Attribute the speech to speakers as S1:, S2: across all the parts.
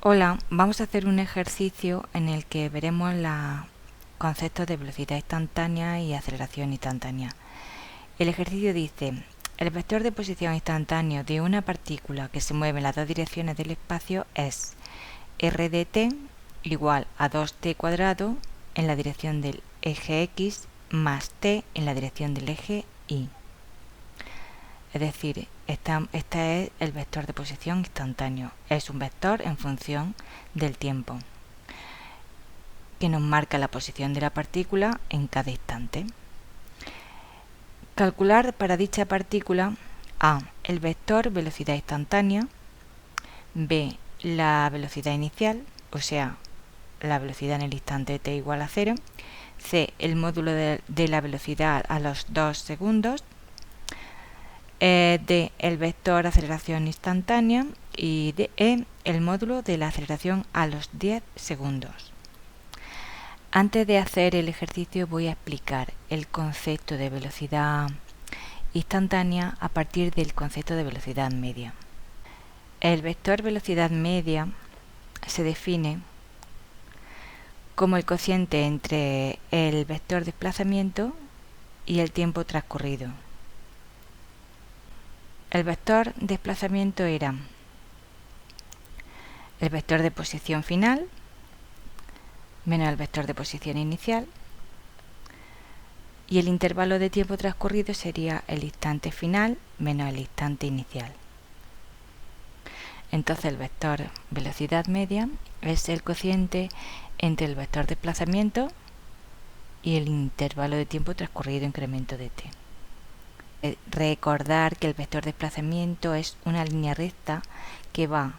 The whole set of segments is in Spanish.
S1: Hola, vamos a hacer un ejercicio en el que veremos los conceptos de velocidad instantánea y aceleración instantánea. El ejercicio dice: el vector de posición instantáneo de una partícula que se mueve en las dos direcciones del espacio es r de t igual a 2t cuadrado en la dirección del eje x más t en la dirección del eje y. Es decir, este es el vector de posición instantáneo. Es un vector en función del tiempo que nos marca la posición de la partícula en cada instante. Calcular para dicha partícula: a. el vector velocidad instantánea, b. la velocidad inicial, o sea, la velocidad en el instante t igual a 0, c. el módulo de la velocidad a los 2 segundos, d. el vector aceleración instantánea y d. el módulo de la aceleración a los 10 segundos. Antes de hacer el ejercicio voy a explicar el concepto de velocidad instantánea a partir del concepto de velocidad media. El vector velocidad media se define como el cociente entre el vector desplazamiento y el tiempo transcurrido. El vector desplazamiento era el vector de posición final menos el vector de posición inicial, y el intervalo de tiempo transcurrido sería el instante final menos el instante inicial. Entonces el vector velocidad media es el cociente entre el vector desplazamiento y el intervalo de tiempo transcurrido incremento de t. Recordar que el vector desplazamiento es una línea recta que va,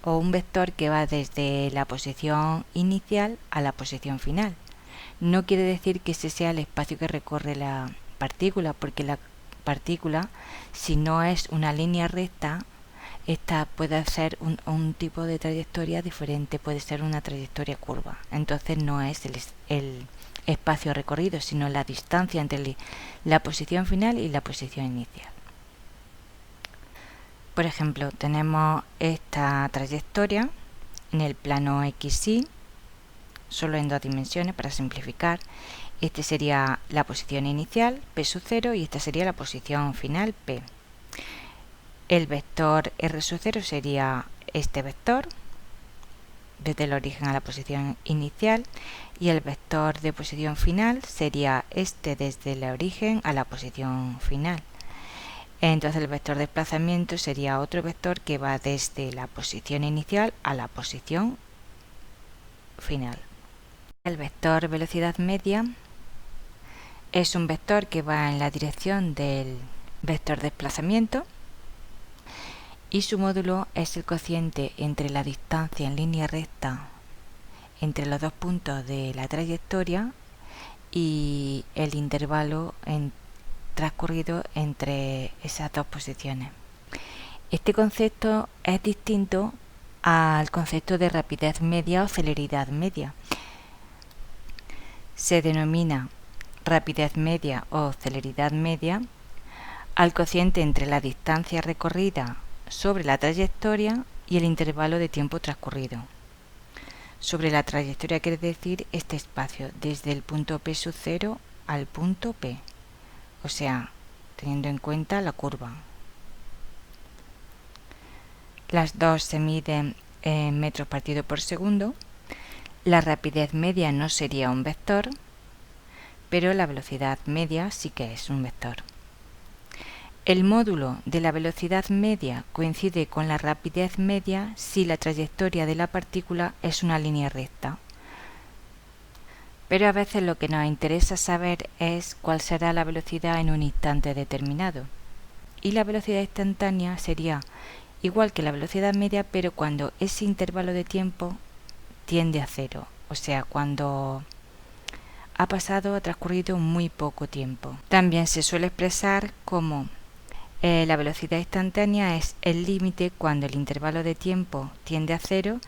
S1: o un vector que va desde la posición inicial a la posición final. No quiere decir que ese sea el espacio que recorre la partícula, porque la partícula, si no es una línea recta, esta puede ser un tipo de trayectoria diferente, puede ser una trayectoria curva. Entonces no es el espacio recorrido, sino la distancia entre la posición final y la posición inicial. Por ejemplo, tenemos esta trayectoria en el plano XY, solo en dos dimensiones para simplificar. Este sería la posición inicial, P sub 0, y esta sería la posición final, P. El vector R sub 0 sería este vector, desde el origen a la posición inicial, y el vector de posición final sería este desde el origen a la posición final. Entonces el vector de desplazamiento sería otro vector que va desde la posición inicial a la posición final. El vector velocidad media es un vector que va en la dirección del vector de desplazamiento y su módulo es el cociente entre la distancia en línea recta entre los dos puntos de la trayectoria y el intervalo transcurrido entre esas dos posiciones. Este concepto es distinto al concepto de rapidez media o celeridad media. Se denomina rapidez media o celeridad media al cociente entre la distancia recorrida sobre la trayectoria y el intervalo de tiempo transcurrido. Sobre la trayectoria quiere decir este espacio, desde el punto P sub 0 al punto P, o sea, teniendo en cuenta la curva. Las dos se miden en metros partido por segundo. La rapidez media no sería un vector, pero la velocidad media sí que es un vector. El módulo de la velocidad media coincide con la rapidez media si la trayectoria de la partícula es una línea recta. Pero a veces lo que nos interesa saber es cuál será la velocidad en un instante determinado. Y la velocidad instantánea sería igual que la velocidad media, pero cuando ese intervalo de tiempo tiende a cero, o sea, cuando ha transcurrido muy poco tiempo. También se suele expresar como la velocidad instantánea es el límite cuando el intervalo de tiempo tiende a cero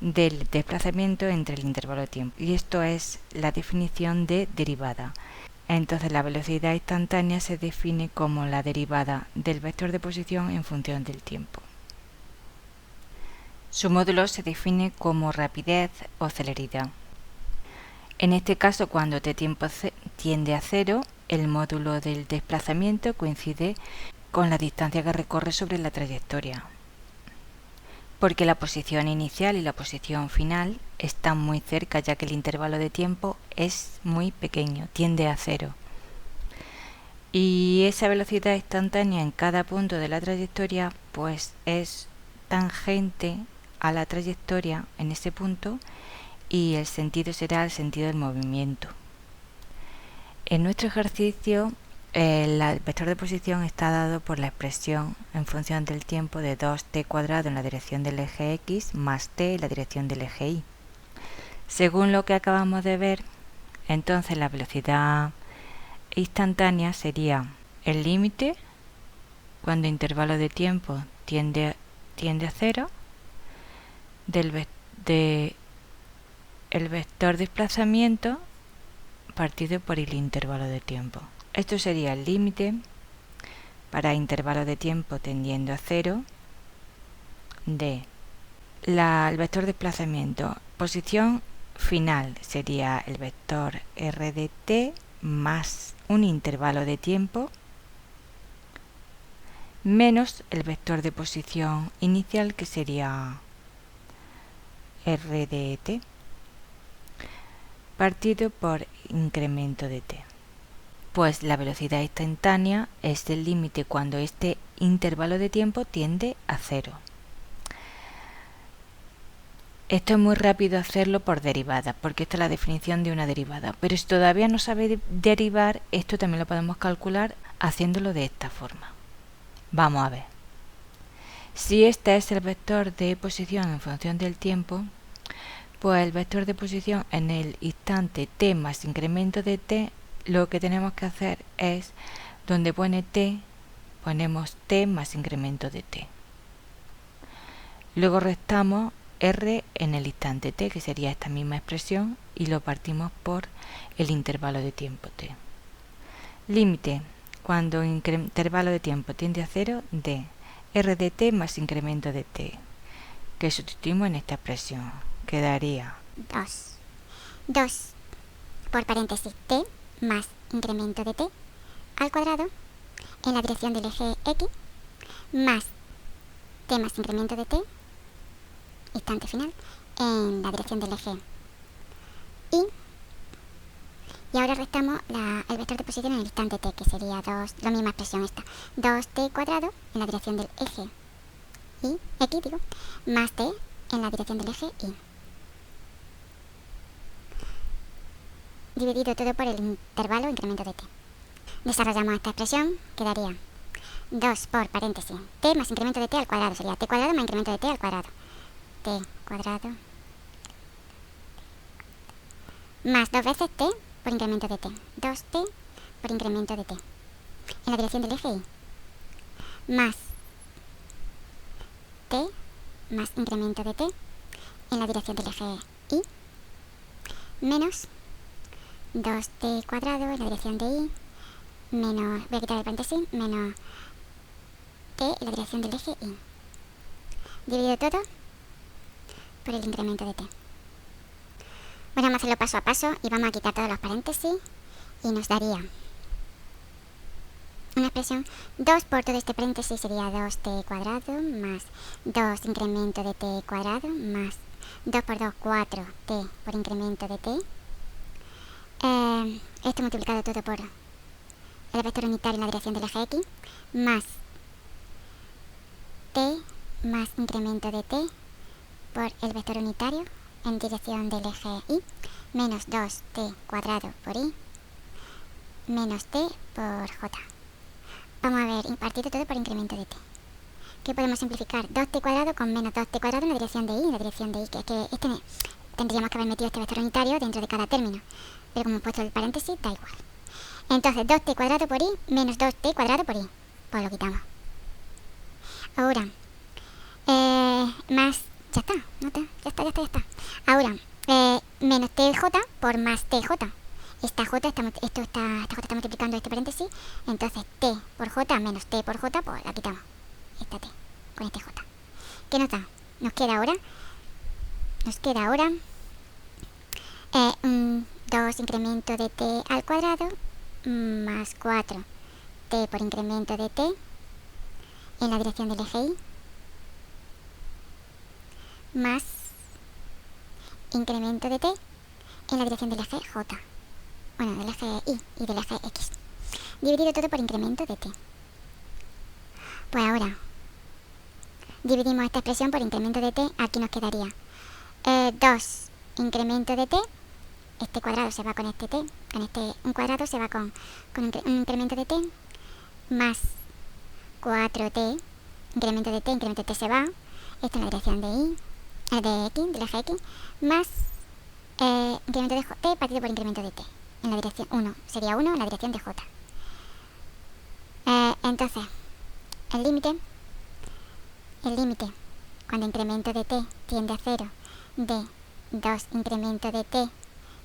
S1: del desplazamiento entre el intervalo de tiempo. Y esto es la definición de derivada. Entonces la velocidad instantánea se define como la derivada del vector de posición en función del tiempo. Su módulo se define como rapidez o celeridad. En este caso, cuando t tiempo tiende a 0, el módulo del desplazamiento coincide con la distancia que recorre sobre la trayectoria, porque la posición inicial y la posición final están muy cerca, ya que el intervalo de tiempo es muy pequeño, tiende a 0. Y esa velocidad instantánea en cada punto de la trayectoria pues es tangente a la trayectoria en ese punto, y el sentido será el sentido del movimiento. En nuestro ejercicio el vector de posición está dado por la expresión en función del tiempo de 2t cuadrado en la dirección del eje x más t en la dirección del eje y. Según lo que acabamos de ver, entonces la velocidad instantánea sería el límite cuando el intervalo de tiempo tiende a 0 el vector desplazamiento partido por el intervalo de tiempo. Esto sería el límite para intervalo de tiempo tendiendo a 0 de el vector desplazamiento. Posición final sería el vector r de t más un intervalo de tiempo menos el vector de posición inicial, que sería r de t partido por incremento de t. Pues la velocidad instantánea es el límite cuando este intervalo de tiempo tiende a 0. Esto es muy rápido hacerlo por derivada, porque esta es la definición de una derivada. Pero si todavía no sabe derivar, esto también lo podemos calcular haciéndolo de esta forma. Vamos a ver. Si este es el vector de posición en función del tiempo, pues el vector de posición en el instante t más incremento de t, lo que tenemos que hacer es, donde pone t, ponemos t más incremento de t. Luego restamos r en el instante t, que sería esta misma expresión, y lo partimos por el intervalo de tiempo t. Límite cuando el intervalo de tiempo tiende a 0 de r de t más incremento de t, que sustituimos en esta expresión. Quedaría
S2: 2 por paréntesis t más incremento de t al cuadrado en la dirección del eje x más t más incremento de t, instante final, en la dirección del eje y. Y ahora restamos el vector de posición en el instante t, que sería 2, la misma expresión esta, 2t cuadrado en la dirección del eje y, x digo, más t en la dirección del eje y. Dividido todo por el intervalo incremento de t. Desarrollamos esta expresión, quedaría 2 por paréntesis t más incremento de t al cuadrado, sería t cuadrado más incremento de t al cuadrado, t cuadrado más 2 veces t por incremento de t, 2t por incremento de t en la dirección del eje y, más t más incremento de t en la dirección del eje y, menos 2t cuadrado en la dirección de y, menos, voy a quitar el paréntesis, menos t en la dirección del eje y, dividido todo por el incremento de t. Bueno, vamos a hacerlo paso a paso y vamos a quitar todos los paréntesis y nos daría una expresión 2 por todo este paréntesis sería 2t cuadrado más 2 incremento de t cuadrado más 2 por 2, 4t por incremento de t. Esto multiplicado todo por el vector unitario en la dirección del eje x más t más incremento de t por el vector unitario en dirección del eje y, menos 2t cuadrado por i, menos t por j. Vamos a ver, partido todo por incremento de t. ¿Qué podemos simplificar? 2t cuadrado con menos 2t cuadrado en la dirección de i, que tendríamos que haber metido este vector unitario dentro de cada término, pero como he puesto el paréntesis, da igual. Entonces, 2t cuadrado por i menos 2t cuadrado por i, pues lo quitamos. Ahora, más, ya está. Ahora, menos tj por más tj. Esta j está multiplicando este paréntesis, entonces t por j menos t por j, pues la quitamos. Esta t con este j. ¿Qué nos da? Nos queda ahora 2 incremento de t al cuadrado más 4t por incremento de t en la dirección del eje y más incremento de t en la dirección del eje j, bueno, del eje y del eje x, dividido todo por incremento de t. Pues ahora dividimos esta expresión por incremento de t. Aquí nos quedaría 2 incremento de t, este cuadrado se va con este t, un cuadrado se va con un incremento de t, más 4t, incremento de t se va, esto en la dirección de de x, del eje x, más incremento de t partido por incremento de t, en la dirección 1, sería 1 en la dirección de j. Entonces, el límite, cuando incremento de t tiende a 0, de 2 incremento de t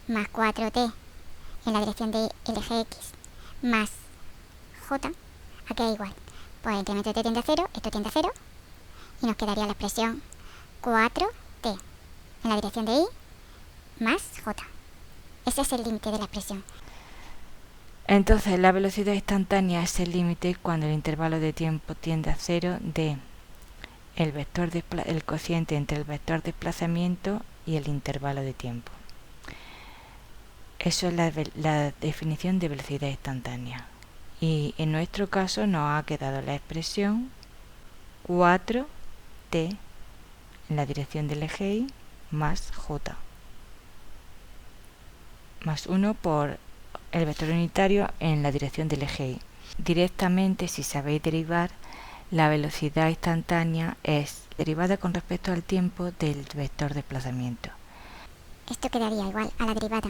S2: más 4t en la dirección del eje x más j, aquí es igual. Pues incremento de t tiende a 0, esto tiende a 0, y nos quedaría la expresión 4t en la dirección de y más j. Ese es el límite de la expresión.
S1: Entonces, la velocidad instantánea es el límite cuando el intervalo de tiempo tiende a 0 de el cociente entre el vector desplazamiento y el intervalo de tiempo. Eso es la definición de velocidad instantánea. Y en nuestro caso nos ha quedado la expresión 4t en la dirección del eje y más j, más 1 por el vector unitario en la dirección del eje y. Directamente, si sabéis derivar, la velocidad instantánea es derivada con respecto al tiempo del vector desplazamiento.
S2: Esto quedaría igual a la derivada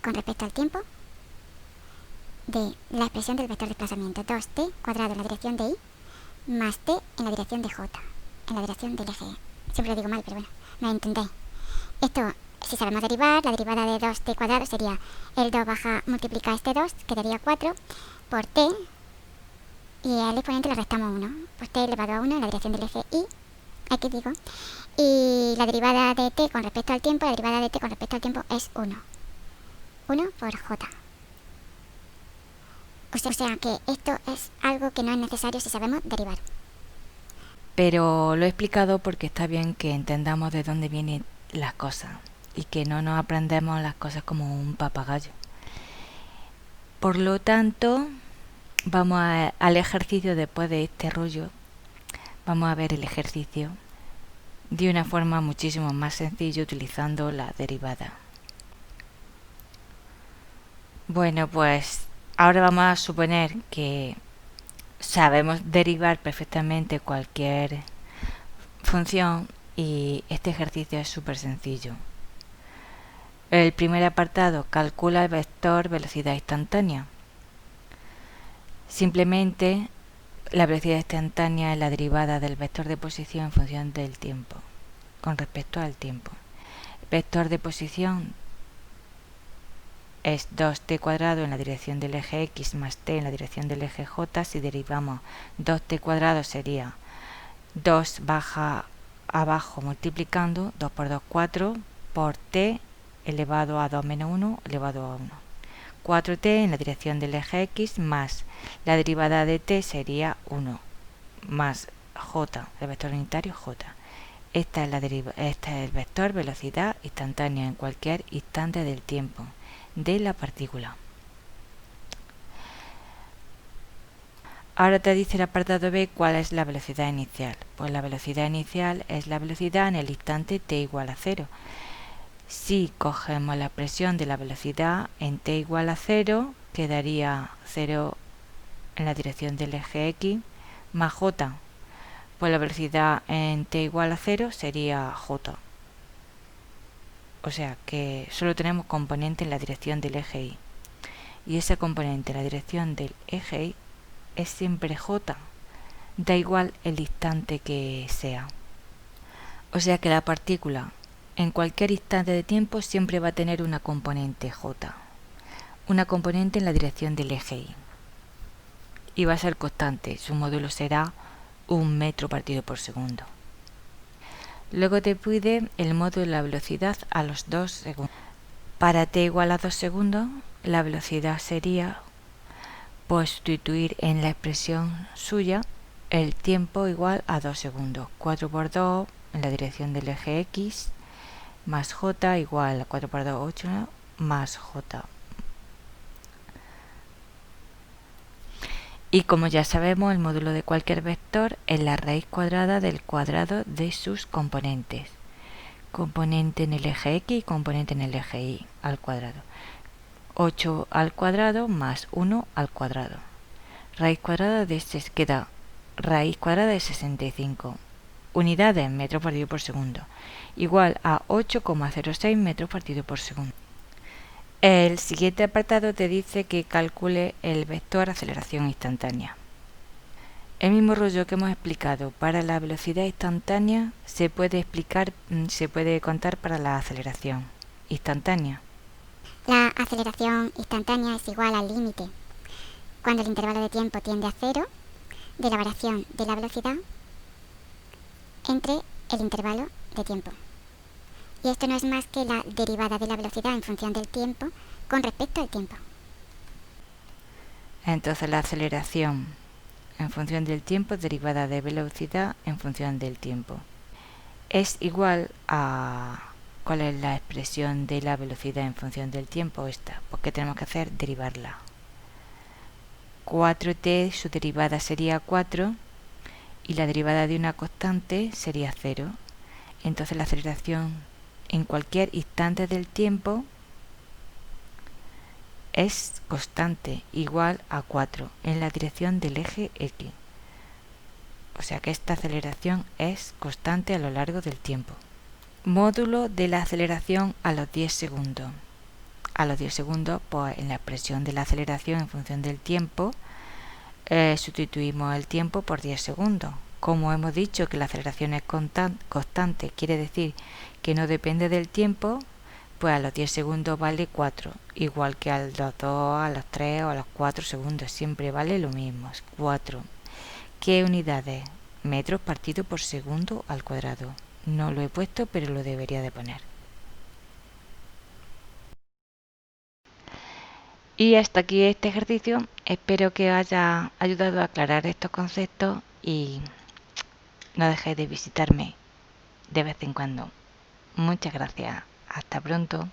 S2: con respecto al tiempo de la expresión del vector desplazamiento, 2t cuadrado en la dirección de y más t en la dirección de j, en la dirección del eje. Siempre lo digo mal, pero bueno, me entendéis. Esto, si sabemos derivar, la derivada de 2t cuadrado sería el 2 multiplicar este 2, quedaría 4 por t, y al exponente le restamos 1, pues t elevado a 1 en la dirección del eje y, aquí digo, y la derivada de t con respecto al tiempo, es 1 por j. O sea que esto es algo que no es necesario si sabemos derivar.
S1: Pero lo he explicado porque está bien que entendamos de dónde vienen las cosas y que no nos aprendemos las cosas como un papagayo. Por lo tanto, vamos al ejercicio después de este rollo. Vamos a ver el ejercicio de una forma muchísimo más sencilla utilizando la derivada. Bueno, pues ahora vamos a suponer que sabemos derivar perfectamente cualquier función y este ejercicio es súper sencillo. El primer apartado, calcula el vector velocidad instantánea. Simplemente la velocidad instantánea es la derivada del vector de posición en función del tiempo, con respecto al tiempo. Vector de posición es 2t cuadrado en la dirección del eje x más t en la dirección del eje j. Si derivamos 2t cuadrado sería 2 baja abajo multiplicando, 2 por 2, 4 por t elevado a 2 menos 1 elevado a 1. 4t en la dirección del eje x más la derivada de t sería 1 más j, el vector unitario j. Este es el vector velocidad instantánea en cualquier instante del tiempo de la partícula. Ahora te dice el apartado B cuál es la velocidad inicial. Pues la velocidad inicial es la velocidad en el instante t igual a 0. Si cogemos la expresión de la velocidad en t igual a 0, quedaría 0 en la dirección del eje x más j. Pues la velocidad en t igual a 0 sería j. O sea que solo tenemos componente en la dirección del eje y. Y ese componente en la dirección del eje y es siempre j. Da igual el instante que sea. O sea que la partícula en cualquier instante de tiempo siempre va a tener una componente j. Una componente en la dirección del eje y. Y va a ser constante. Su módulo será 1 metro partido por segundo. Luego te pide el módulo de la velocidad a los 2 segundos. Para t igual a 2 segundos, la velocidad sería, pues, sustituir en la expresión suya el tiempo igual a 2 segundos. 4 por 2 en la dirección del eje X más j igual a 4 por 2, 8 más j. Y como ya sabemos, el módulo de cualquier vector es la raíz cuadrada del cuadrado de sus componentes. Componente en el eje X y componente en el eje Y al cuadrado. 8 al cuadrado más 1 al cuadrado. Raíz cuadrada de queda raíz cuadrada de 65 unidades metros partido por segundo, igual a 8,06 metros partido por segundo. El siguiente apartado te dice que calcule el vector aceleración instantánea. El mismo rollo que hemos explicado para la velocidad instantánea se puede contar para la aceleración instantánea.
S2: La aceleración instantánea es igual al límite, cuando el intervalo de tiempo tiende a cero, de la variación de la velocidad entre el intervalo de tiempo. Y esto no es más que la derivada de la velocidad en función del tiempo con respecto al tiempo.
S1: Entonces la aceleración en función del tiempo derivada de velocidad en función del tiempo es igual a... ¿Cuál es la expresión de la velocidad en función del tiempo? Esta, porque tenemos que hacer derivarla. 4t, su derivada sería 4 y la derivada de una constante sería 0. Entonces la aceleración en cualquier instante del tiempo es constante, igual a 4 en la dirección del eje X. O sea que esta aceleración es constante a lo largo del tiempo. Módulo de la aceleración a los 10 segundos. A los 10 segundos, pues en la expresión de la aceleración en función del tiempo, sustituimos el tiempo por 10 segundos. Como hemos dicho que la aceleración es constante, quiere decir que no depende del tiempo, pues a los 10 segundos vale 4, igual que a los 2, a los 3 o a los 4 segundos, siempre vale lo mismo, es 4. ¿Qué unidades? Metros partido por segundo al cuadrado. No lo he puesto, pero lo debería de poner. Y hasta aquí este ejercicio. Espero que os haya ayudado a aclarar estos conceptos y no dejéis de visitarme de vez en cuando. Muchas gracias. Hasta pronto.